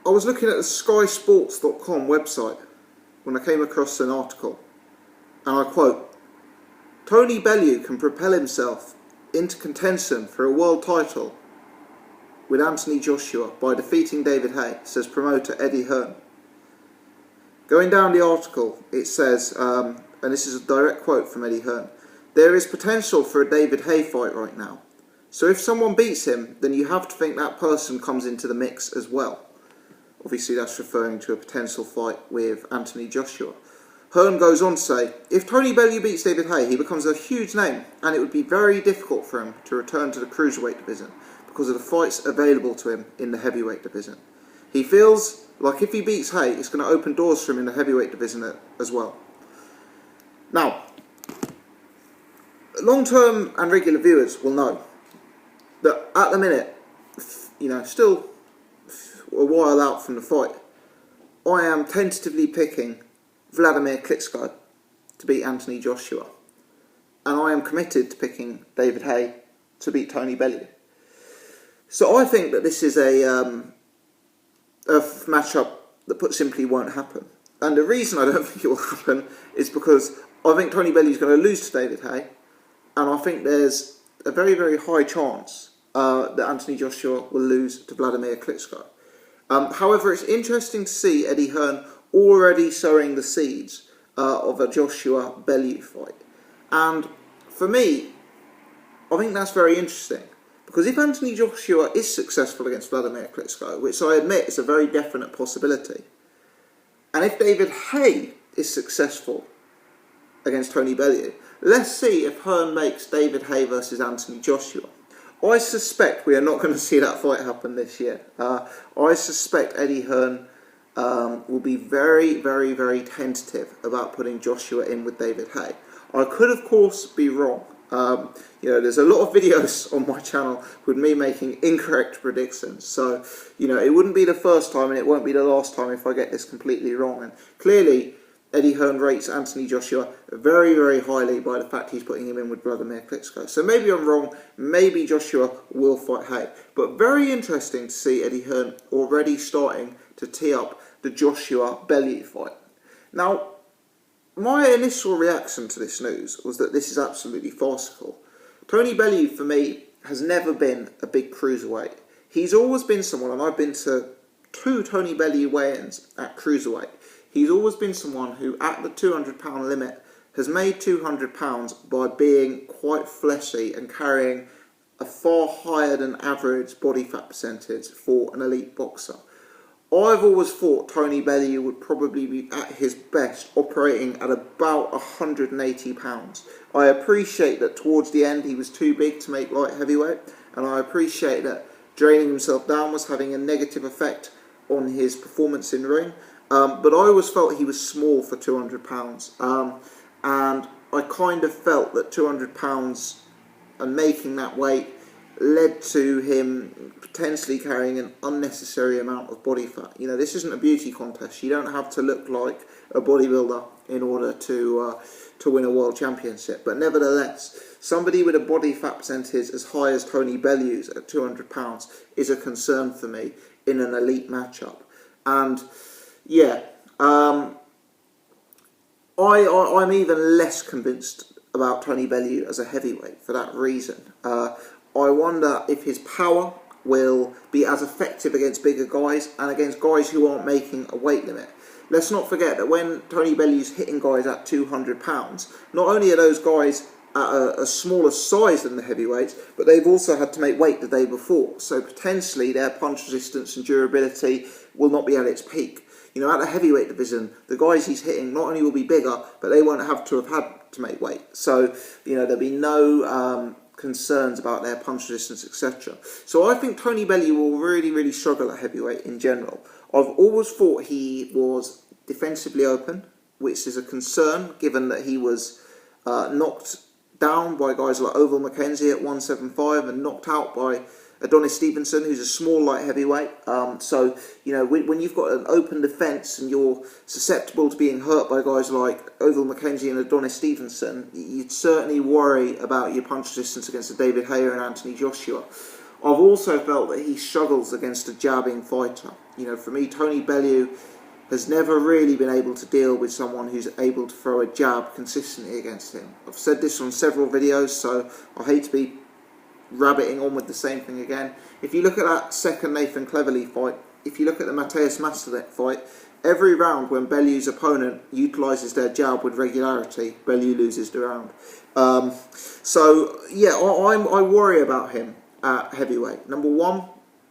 I was looking at the skysports.com website when I came across an article, and I quote, "Tony Bellew can propel himself into contention for a world title with Anthony Joshua by defeating David Haye," says promoter Eddie Hearn. Going down the article, it says, and this is a direct quote from Eddie Hearn, "There is potential for a David Haye fight right now. So if someone beats him, then you have to think that person comes into the mix as well." Obviously that's referring to a potential fight with Anthony Joshua. Hearn goes on to say, "If Tony Bellew beats David Haye, he becomes a huge name, and it would be very difficult for him to return to the cruiserweight division because of the fights available to him in the heavyweight division. He feels like if he beats Haye, it's going to open doors for him in the heavyweight division as well." Now, long-term and regular viewers will know that at the minute, still a while out from the fight, I am tentatively picking Vladimir Klitschko to beat Anthony Joshua, and I am committed to picking David Haye to beat Tony Bellew. So I think that this is a matchup that put simply won't happen, and the reason I don't think it will happen is because I think Tony Bellew is going to lose to David Haye, and I think there's a very, very high chance that Anthony Joshua will lose to Vladimir Klitschko. However, it's interesting to see Eddie Hearn already sowing the seeds of a Joshua Bellew fight. And for me, I think that's very interesting. Because if Anthony Joshua is successful against Vladimir Klitschko, which I admit is a very definite possibility, and if David Haye is successful against Tony Bellew, let's see if Hearn makes David Haye versus Anthony Joshua. I suspect we are not going to see that fight happen this year. I suspect Eddie Hearn will be very, very, very tentative about putting Joshua in with David Haye. I could, of course, be wrong. There's a lot of videos on my channel with me making incorrect predictions. So, it wouldn't be the first time and it won't be the last time if I get this completely wrong. And clearly, Eddie Hearn rates Anthony Joshua very, very highly by the fact he's putting him in with Vladimir Klitschko. So maybe I'm wrong, maybe Joshua will fight Haye. But very interesting to see Eddie Hearn already starting to tee up the Joshua Bellew fight. Now, my initial reaction to this news was that this is absolutely farcical. Tony Bellew, for me, has never been a big cruiserweight. He's always been someone, and I've been to 2 Tony Bellew weigh-ins at cruiserweight. He's always been someone who, at the £200 limit, has made £200 by being quite fleshy and carrying a far higher than average body fat percentage for an elite boxer. I've always thought Tony Bellew would probably be at his best operating at about £180. I appreciate that towards the end he was too big to make light heavyweight, and I appreciate that draining himself down was having a negative effect on his performance in ring. But I always felt he was small for £200, and I kind of felt that £200 and making that weight led to him potentially carrying an unnecessary amount of body fat. This isn't a beauty contest. You don't have to look like a bodybuilder in order to win a world championship. But nevertheless, somebody with a body fat percentage as high as Tony Bellew's at £200 is a concern for me in an elite matchup. And I'm even less convinced about Tony Bellew as a heavyweight for that reason. I wonder if his power will be as effective against bigger guys and against guys who aren't making a weight limit. Let's not forget that when Tony Bellew's hitting guys at £200, not only are those guys at a smaller size than the heavyweights, but they've also had to make weight the day before. So potentially their punch resistance and durability will not be at its peak. At the heavyweight division, the guys he's hitting not only will be bigger, but they won't have to have had to make weight. So, there'll be no concerns about their punch resistance, etc. So I think Tony Bellew will really, really struggle at heavyweight in general. I've always thought he was defensively open, which is a concern given that he was knocked down by guys like Oval McKenzie at 175 and knocked out by Adonis Stevenson, who's a small light heavyweight. So, when you've got an open defence and you're susceptible to being hurt by guys like Oval McKenzie and Adonis Stevenson, you'd certainly worry about your punch resistance against a David Haye and Anthony Joshua. I've also felt that he struggles against a jabbing fighter. You know, for me, Tony Bellew has never really been able to deal with someone who's able to throw a jab consistently against him. I've said this on several videos, so I hate to be rabbiting on with the same thing again. If you look at that second Nathan Cleverly fight, if you look at the Mateusz Masterlet fight, every round when Bellew's opponent utilises their jab with regularity, Bellew loses the round. So yeah, I worry about him at heavyweight. Number one,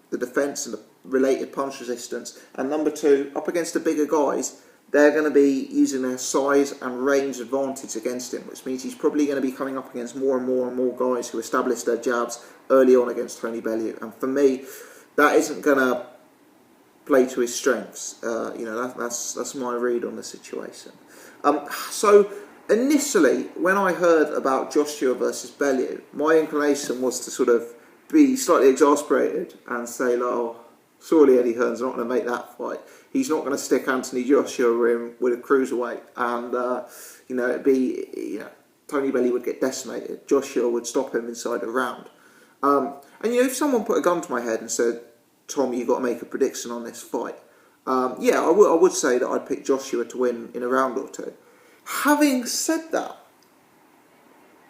the defence and the related punch resistance, and number two, up against the bigger guys, they're going to be using their size and range advantage against him, which means he's probably going to be coming up against more and more and more guys who establish their jabs early on against Tony Bellew. And for me, that isn't going to play to his strengths. You know, that's my read on the situation. So initially, when I heard about Joshua versus Bellew, my inclination was to sort of be slightly exasperated and say, oh, surely Eddie Hearn's not going to make that fight. He's not going to stick Anthony Joshua in with a cruiserweight, and you know, it'd be, you know, Tony Bellew would get decimated. Joshua would stop him inside a round. And you know, if someone put a gun to my head and said, Tom, you've got to make a prediction on this fight, yeah, I would say that I'd pick Joshua to win in a round or two. Having said that,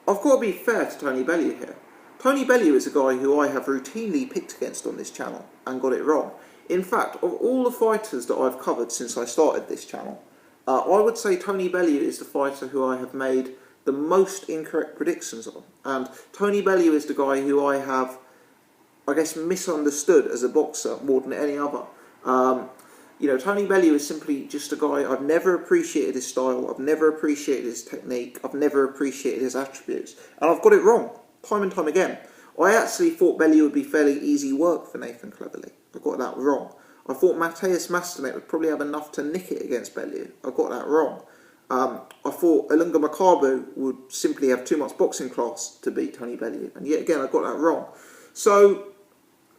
I've got to be fair to Tony Bellew here. Tony Bellew is a guy who I have routinely picked against on this channel and got it wrong. In fact, of all the fighters that I've covered since I started this channel, I would say Tony Bellew is the fighter who I have made the most incorrect predictions on. And Tony Bellew is the guy who I have, I guess, misunderstood as a boxer more than any other. You know, Tony Bellew is simply just a guy, I've never appreciated his style, I've never appreciated his technique, I've never appreciated his attributes. And I've got it wrong, time and time again. I actually thought Bellew would be fairly easy work for Nathan Cleverly. I got that wrong. I thought Mateusz Masterlet would probably have enough to nick it against Bellew. I got that wrong. I thought Ilunga Makabu would simply have too much boxing class to beat Tony Bellew. And yet again, I got that wrong. So,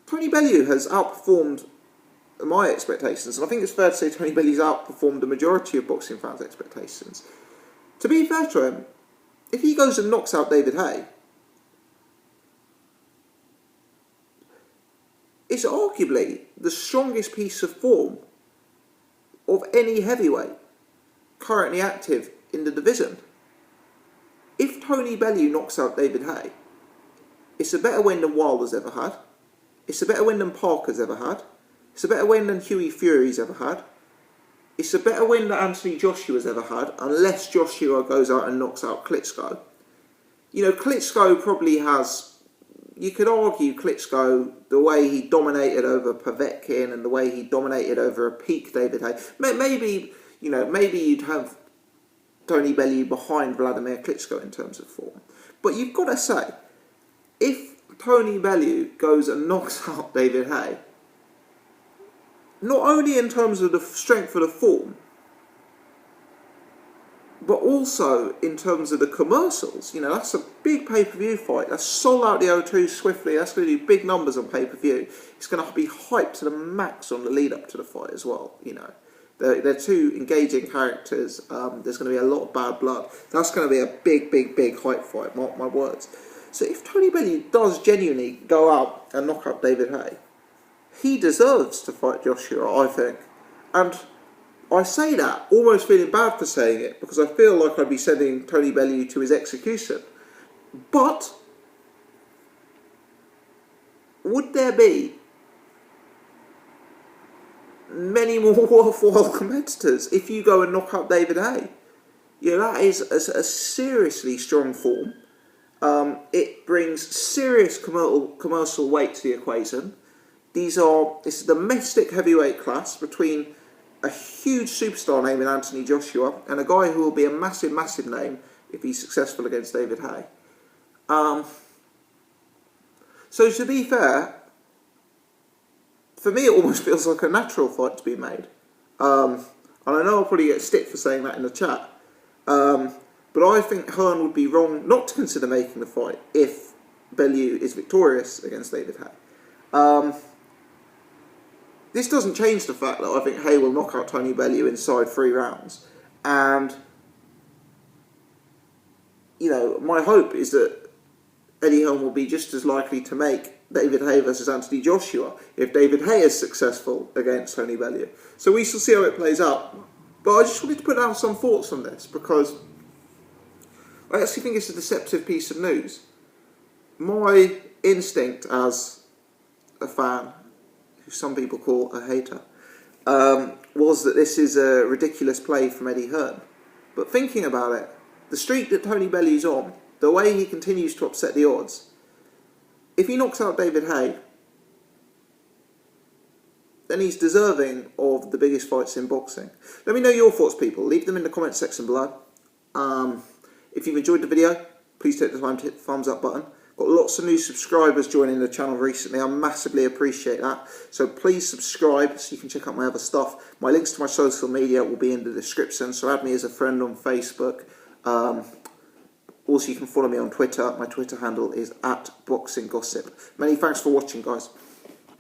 Tony Bellew has outperformed my expectations. And I think it's fair to say Tony Bellew's outperformed the majority of boxing fans' expectations. To be fair to him, if he goes and knocks out David Haye, it's arguably the strongest piece of form of any heavyweight currently active in the division. If Tony Bellew knocks out David Haye, it's a better win than Wilder's ever had. It's a better win than Parker's ever had. It's a better win than Hughie Fury's ever had. It's a better win than Anthony Joshua's ever had, unless Joshua goes out and knocks out Klitschko. You know, Klitschko probably has, you could argue Klitschko, the way he dominated over Povetkin and the way he dominated over a peak David Haye. Maybe, you know, maybe you'd have Tony Bellew behind Vladimir Klitschko in terms of form. But you've got to say, if Tony Bellew goes and knocks out David Haye, not only in terms of the strength of the form, but also in terms of the commercials. You know, that's a big pay-per-view fight. That's sold out the O2 swiftly. That's going to do big numbers on pay-per-view. It's going to be hyped to the max on the lead-up to the fight as well, you know. They're two engaging characters. There's going to be a lot of bad blood. That's going to be a big hype fight, mark my words. So if Tony Bellew does genuinely go out and knock out David Haye, he deserves to fight Joshua, I think. And I say that almost feeling bad for saying it, because I feel like I'd be sending Tony Bellew to his execution. But would there be many more worthwhile competitors if you go and knock out David Haye? You know, that is a seriously strong form. It brings serious commercial weight to the equation. It's a domestic heavyweight class between a huge superstar name in Anthony Joshua and a guy who will be a massive name if he's successful against David Haye. So to be fair, for me it almost feels like a natural fight to be made. And I know I'll probably get stick for saying that in the chat. But I think Hearn would be wrong not to consider making the fight if Bellew is victorious against David Haye. This doesn't change the fact that I think Haye will knock out Tony Bellew inside 3 rounds. And, you know, my hope is that Eddie Hearn will be just as likely to make David Haye versus Anthony Joshua if David Haye is successful against Tony Bellew. So we shall see how it plays out. But I just wanted to put down some thoughts on this because I actually think it's a deceptive piece of news. My instinct as a fan, who some people call a hater, was that this is a ridiculous play from Eddie Hearn. But thinking about it, the streak that Tony Bellew's on, the way he continues to upset the odds, if he knocks out David Haye, then he's deserving of the biggest fights in boxing. Let me know your thoughts, people. Leave them in the comment section below. If you've enjoyed the video, please take the time to hit the thumbs up button. Got lots of new subscribers joining the channel recently. I massively appreciate that. So please subscribe so you can check out my other stuff. My links to my social media will be in the description, so add me as a friend on Facebook. Also, you can follow me on Twitter. My Twitter handle is @BoxingGossip. Many thanks for watching, guys.